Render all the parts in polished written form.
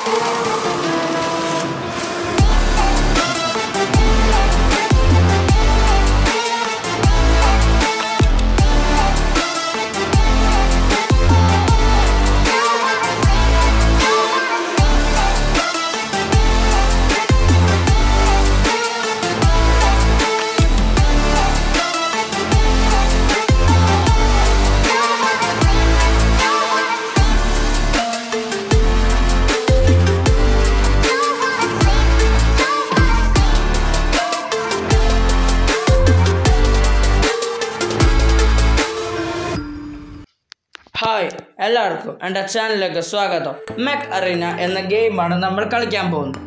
Hi എല്ലാവർക്കും എൻ്റെ ചാനലിലേക്ക് സ്വാഗതം. മെക് അറീന എന്ന ഗെയിമാണ് നമ്മൾ കളിക്കാൻ പോകുന്നത്.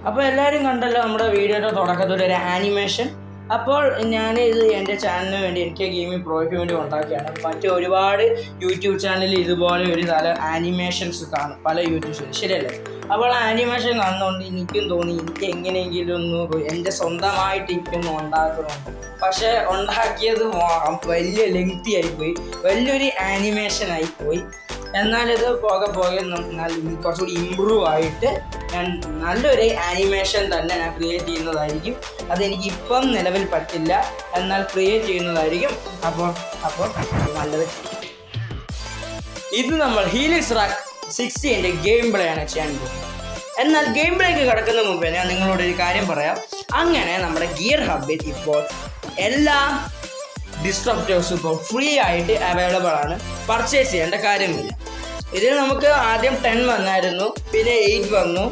അപ്പോൾ എല്ലാവരും കണ്ടല്ലോ നമ്മുടെ വീഡിയോയുടെ തുടക്കത്തിൽ ഒരു ആനിമേഷൻ. അപ്പോൾ ഞാനിത് എൻ്റെ ചാനലിന് വേണ്ടി എനിക്ക് ഗെയിമിംഗ് പ്രോയ്ക്ക് വേണ്ടി ഉണ്ടാക്കിയാണ്. മറ്റ് ഒരുപാട് യൂട്യൂബ് ചാനലിൽ ഇതുപോലെ ഒരു തല ആനിമേഷൻസ് കാണും, പല യൂട്യൂബ് ചാനൽ, ശരിയല്ലേ? അപ്പോൾ ആനിമേഷൻ കാണുന്നതുകൊണ്ട് എനിക്കും തോന്നി എനിക്ക് എങ്ങനെയെങ്കിലും ഒന്ന് എൻ്റെ സ്വന്തമായിട്ട് എനിക്കൊന്ന് ഉണ്ടാക്കണമെന്ന്. പക്ഷേ ഉണ്ടാക്കിയത് വലിയ ലെങ്തി ആയിപ്പോയി, വലിയൊരു ആനിമേഷൻ ആയിപ്പോയി. എന്നാലിത് പോകെ കുറച്ചുകൂടി ഇമ്പ്രൂവ് ആയിട്ട് ഞാൻ നല്ലൊരു ആനിമേഷൻ തന്നെ ഞാൻ ക്രിയേറ്റ് ചെയ്യുന്നതായിരിക്കും. അതെനിക്ക് ഇപ്പം നിലവിൽ പറ്റില്ല, എന്നാൽ ക്രിയേറ്റ് ചെയ്യുന്നതായിരിക്കും. അപ്പോൾ നല്ലത്. ഇത് നമ്മൾ ഹീലിക്സ് റാക്ക് 60 ഗെയിം പ്ലേ ആണ് ചെയ്യാൻ പോകുന്നത്. എന്നാൽ ഗെയിം പ്ലേക്ക് കിടക്കുന്ന മുമ്പേ ഞാൻ നിങ്ങളോട് ഒരു കാര്യം പറയാം. അങ്ങനെ നമ്മുടെ ഗിയർ ഹബിൽ ഇപ്പോൾ എല്ലാ ഡിസ്ട്രപ്റ്റേഴ്സും ഇപ്പോൾ ഫ്രീ ആയിട്ട് അവൈലബിൾ ആണ്, പർച്ചേസ് ചെയ്യേണ്ട കാര്യമില്ല. ഇതിൽ നമുക്ക് ആദ്യം 10 വന്നായിരുന്നു, പിന്നെ 8 വന്നു,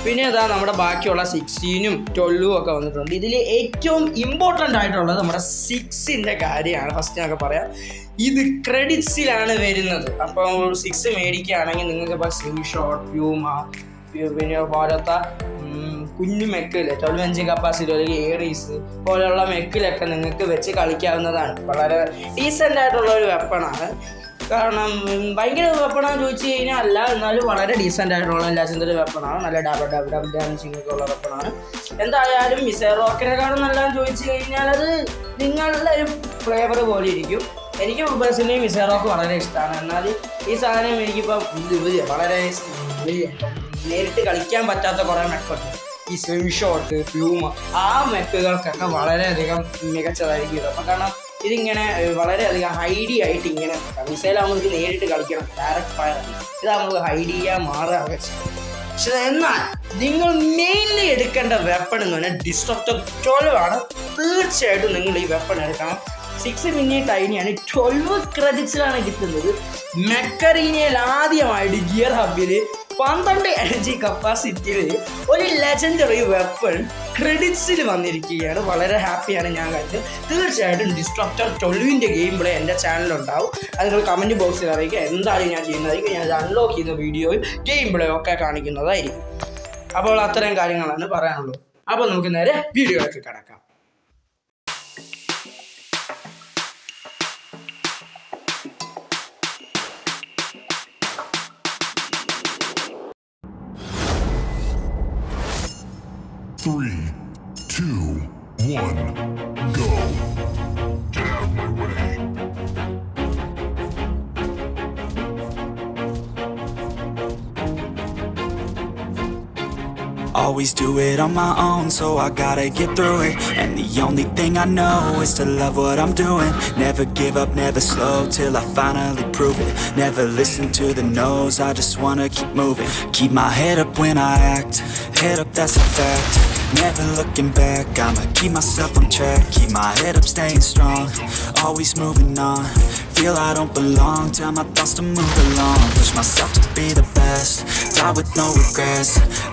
പിന്നെ അതാ നമ്മുടെ ബാക്കിയുള്ള 16ഉം 12ഉം ഒക്കെ വന്നിട്ടുണ്ട്. ഇതിൽ ഏറ്റവും ഇമ്പോർട്ടൻ്റ് ആയിട്ടുള്ളത് നമ്മുടെ 6ൻ്റെ കാര്യമാണ്. ഫസ്റ്റ് ഞങ്ങൾക്ക് പറയാം, ഇത് ക്രെഡിറ്റ്സിലാണ് വരുന്നത്. അപ്പോൾ 6 മേടിക്കുകയാണെങ്കിൽ നിങ്ങൾക്ക് ഇപ്പോൾ സ്ലിംഗ് ഷോട്ട്, പ്യൂമ, പിന്നെ പോലത്തെ കുഞ്ഞു മെക്കിൽ 12 കപ്പാസിറ്റി അല്ലെങ്കിൽ ഏറീസ് പോലെയുള്ള മെക്കിലൊക്കെ നിങ്ങൾക്ക് വെച്ച് കളിക്കാവുന്നതാണ്. വളരെ ഡീസൻ്റ് ആയിട്ടുള്ള ഒരു വെപ്പണാണ്. കാരണം ഭയങ്കര വെപ്പണാന്ന് ചോദിച്ചു കഴിഞ്ഞാൽ അല്ല, എന്നാലും വളരെ ഡീസൻ്റ് ആയിട്ടുള്ള ലെജൻഡറി വെപ്പണാണ്. നല്ല ഡബിൾ ഡാമേജിങ് ഒക്കെ ഉള്ള വെപ്പണാണ്. എന്തായാലും മിസൈൽ റോക്കറ്റിനെക്കാളും നല്ലതെന്ന് ചോദിച്ചു കഴിഞ്ഞാൽ അത് നിങ്ങളുടെ ഒരു ഫ്ലേവർ പോലെ ഇരിക്കും. എനിക്ക് പേഴ്സണലി മിസൈൽ റോക്ക് വളരെ ഇഷ്ടമാണ്. എന്നാൽ ഈ സാധനം എനിക്കിപ്പം വളരെ നേരിട്ട് കളിക്കാൻ പറ്റാത്ത കുറേ മെക്കുണ്ട്. ഈ സ്വിം ഷോട്ട്, പ്യൂമ, ആ മെക്കുകൾക്കൊക്കെ വളരെയധികം മികച്ചതായിരിക്കും ഇത്. അപ്പം കാരണം ഇതിങ്ങനെ വളരെയധികം ഹൈഡി ആയിട്ട് ഇങ്ങനെ മിസൈലാകുമ്പോൾ നമുക്ക് നേരിട്ട് കളിക്കണം, ഡയറക്റ്റ് ഫയർ. ഇതാകുമ്പോൾ ഹൈഡ് ചെയ്യാൻ മാറുകയൊക്കെ ചെയ്യും. പക്ഷെ എന്നാൽ നിങ്ങൾ മെയിൻലി എടുക്കേണ്ട വെപ്പൺ എന്ന് പറഞ്ഞാൽ ഡിസ്ട്രപ്റ്റർ 12 ആണ്. തീർച്ചയായിട്ടും നിങ്ങൾ ഈ വെപ്പൺ എടുക്കണം. 6 മിനി ടൈനിയാണ്, 12 ക്രെഡിറ്റ്സിലാണ് കിട്ടുന്നത്. മെക്കറീനയിൽ ആദ്യമായിട്ട് ഗിയർ ഹബിൽ 12 എനർജി കപ്പാസിറ്റിയിൽ ഒരു ലെജൻഡറി വെപ്പൺ ക്രെഡിറ്റ്സിൽ വന്നിരിക്കുകയാണ്. വളരെ ഹാപ്പിയാണ് ഞാൻ കണ്ടത്. തീർച്ചയായിട്ടും ഡിസ്ട്രപ്റ്റർ 12ൻ്റെ ഗെയിം പ്ലേ എൻ്റെ ചാനലുണ്ടാവും. അത് നിങ്ങൾ കമൻറ്റ് ബോക്സിൽ അറിയിക്കുക. എന്തായാലും ഞാൻ ചെയ്യുന്നതായിരിക്കും. ഞാൻ അൺലോക്ക് ചെയ്യുന്ന വീഡിയോയിൽ ഗെയിം പ്ലേ ഒക്കെ കാണിക്കുന്നതായിരിക്കും. അപ്പോൾ അത്തരം കാര്യങ്ങളാണ് പറയാനുള്ളത്. അപ്പോൾ നമുക്ക് നേരെ വീഡിയോയിലേക്ക് കിടക്കാം. Three, 2, 1, go. Get out of my way. Always do it on my own, so I gotta get through it. And the only thing I know is to love what I'm doing. Never give up, never slow, till I finally prove it. Never listen to the no's, I just wanna keep moving. Keep my head up when I act, head up, that's a fact. Never looking back, I'ma keep myself on track. Keep my head up, staying strong, always moving on. Feel I don't belong, tell my thoughts to move along. Push myself to be the best, die with no regrets.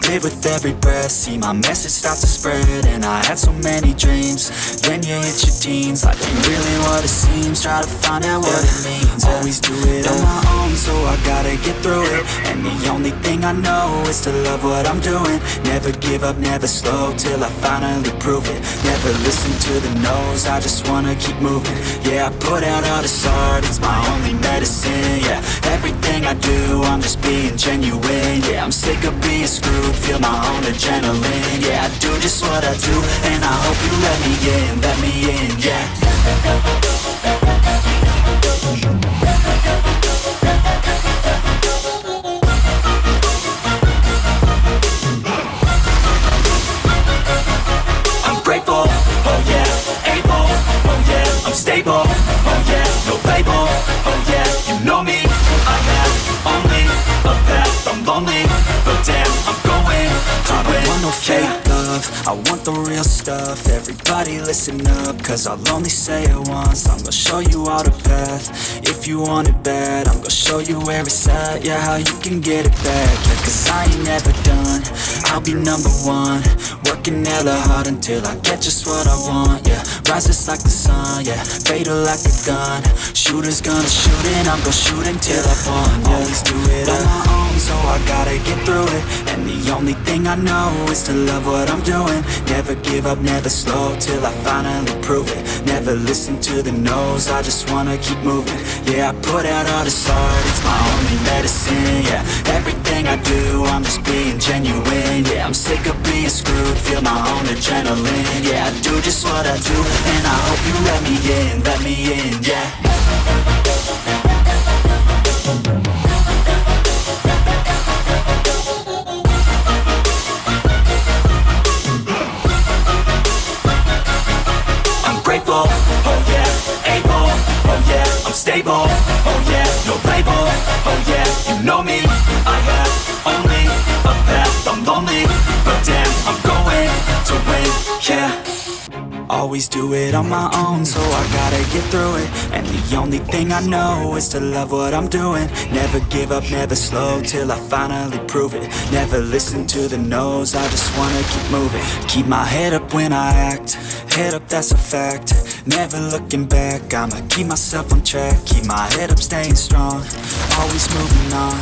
Live with every breath, see my message start to spread. And I had so many dreams, then you hit your teens. Life ain't really what it seems, try to find out what it means. Always do it on my own, so I gotta get through it. And the only thing I know is to love what I'm doing. Never give up, never slow, till I finally prove it. Never listen to the no's, I just wanna keep moving. Yeah, I put out all this art, it's my only medicine. Yeah, everything I do, I'm just being genuine. Yeah, I'm sick of being screwed, feel my own adrenaline. Yeah, I do just what I do, and I hope you let me in, yeah. lonely, but damn, I'm going to win. I don't want no fake love, I want the real stuff. Everybody listen up, cause I'll only say it once. I'm gonna show you all the path, if you want it bad. I'm gonna show you where it's at, yeah, how you can get it back. Yeah, cause I ain't never done, I'll be number one. Working hella hard until I get just what I want, yeah. Rises like the sun, yeah, fatal like a gun. Shooters gonna shoot and I'm gonna shoot until I won, yeah. Always do it on my own, so I gotta get through it. And the only thing I know is to love what I'm doing. Never give up, never slow, till I finally prove it. Never listen to the no's, I just wanna keep moving. Yeah, I put out all this art, it's my only medicine, yeah. Everything I do, I'm just being genuine, yeah. I'm sick of being screwed, feel my own adrenaline, yeah. I do just what I do, and I hope you let me in, yeah. Grateful, oh yeah, able, oh yeah, I'm stable, oh yeah, no label, oh yeah, you know me, I have only a path, I'm lonely, but damn, I'm going to win, yeah. Always do it on my own, so I gotta get through it. And the only thing I know is to love what I'm doing. Never give up, never slow, till I finally prove it. Never listen to the no's, I just wanna keep moving. Keep my head up when I act, head up, that's a fact. Never looking back, I'ma keep myself on track. Keep my head up, staying strong, always moving on.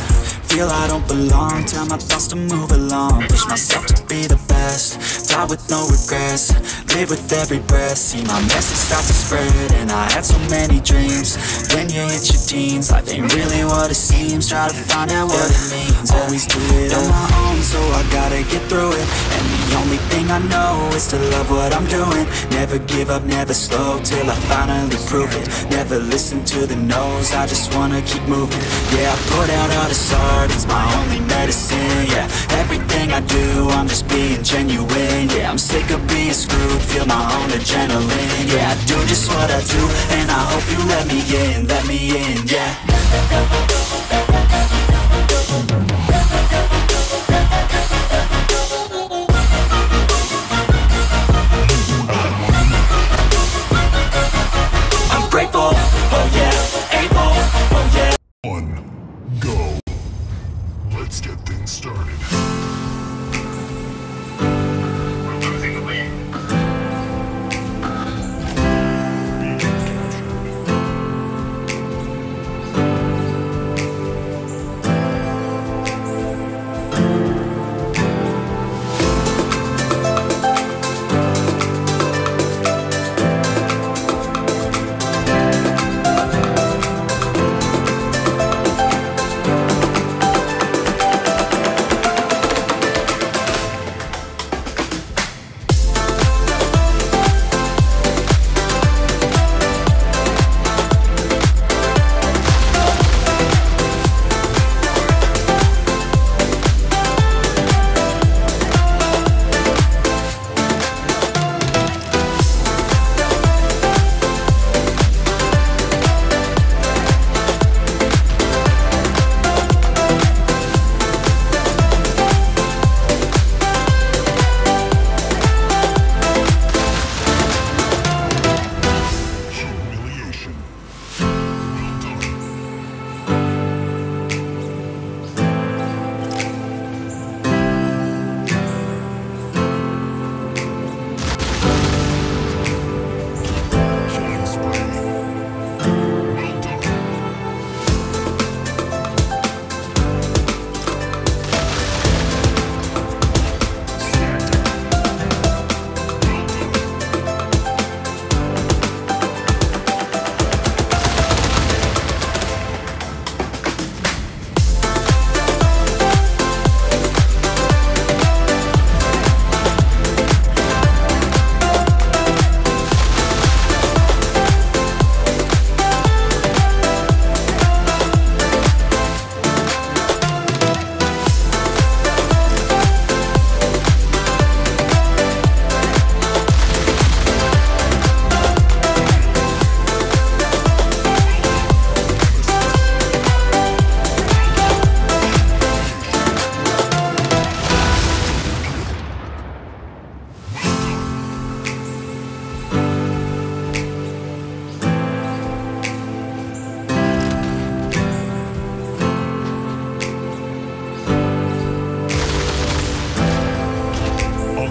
Feel I don't belong, tell my thoughts to move along. Push myself to be the best, die with no regrets. Live with every breath, see my message start to spread. And I had so many dreams, then you hit your teens. Life ain't really what it seems, try to find out what it means. Always do it on my own, so I gotta get through it. And the only thing I know is to love what I'm doing. Never give up, never slow, till I finally prove it. Never listen to the no's, I just wanna keep moving. Yeah, I put out all this art, it's my only medicine, yeah. Everything I do, I'm just being genuine, yeah. I'm sick of being screwed, feel my own adrenaline, yeah. I do just what I do, and I hope you let me in, yeah. I'm grateful, oh yeah, able, oh yeah. 1, go. Let's get things started. We're losing the lead. Beacon captured.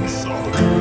solid.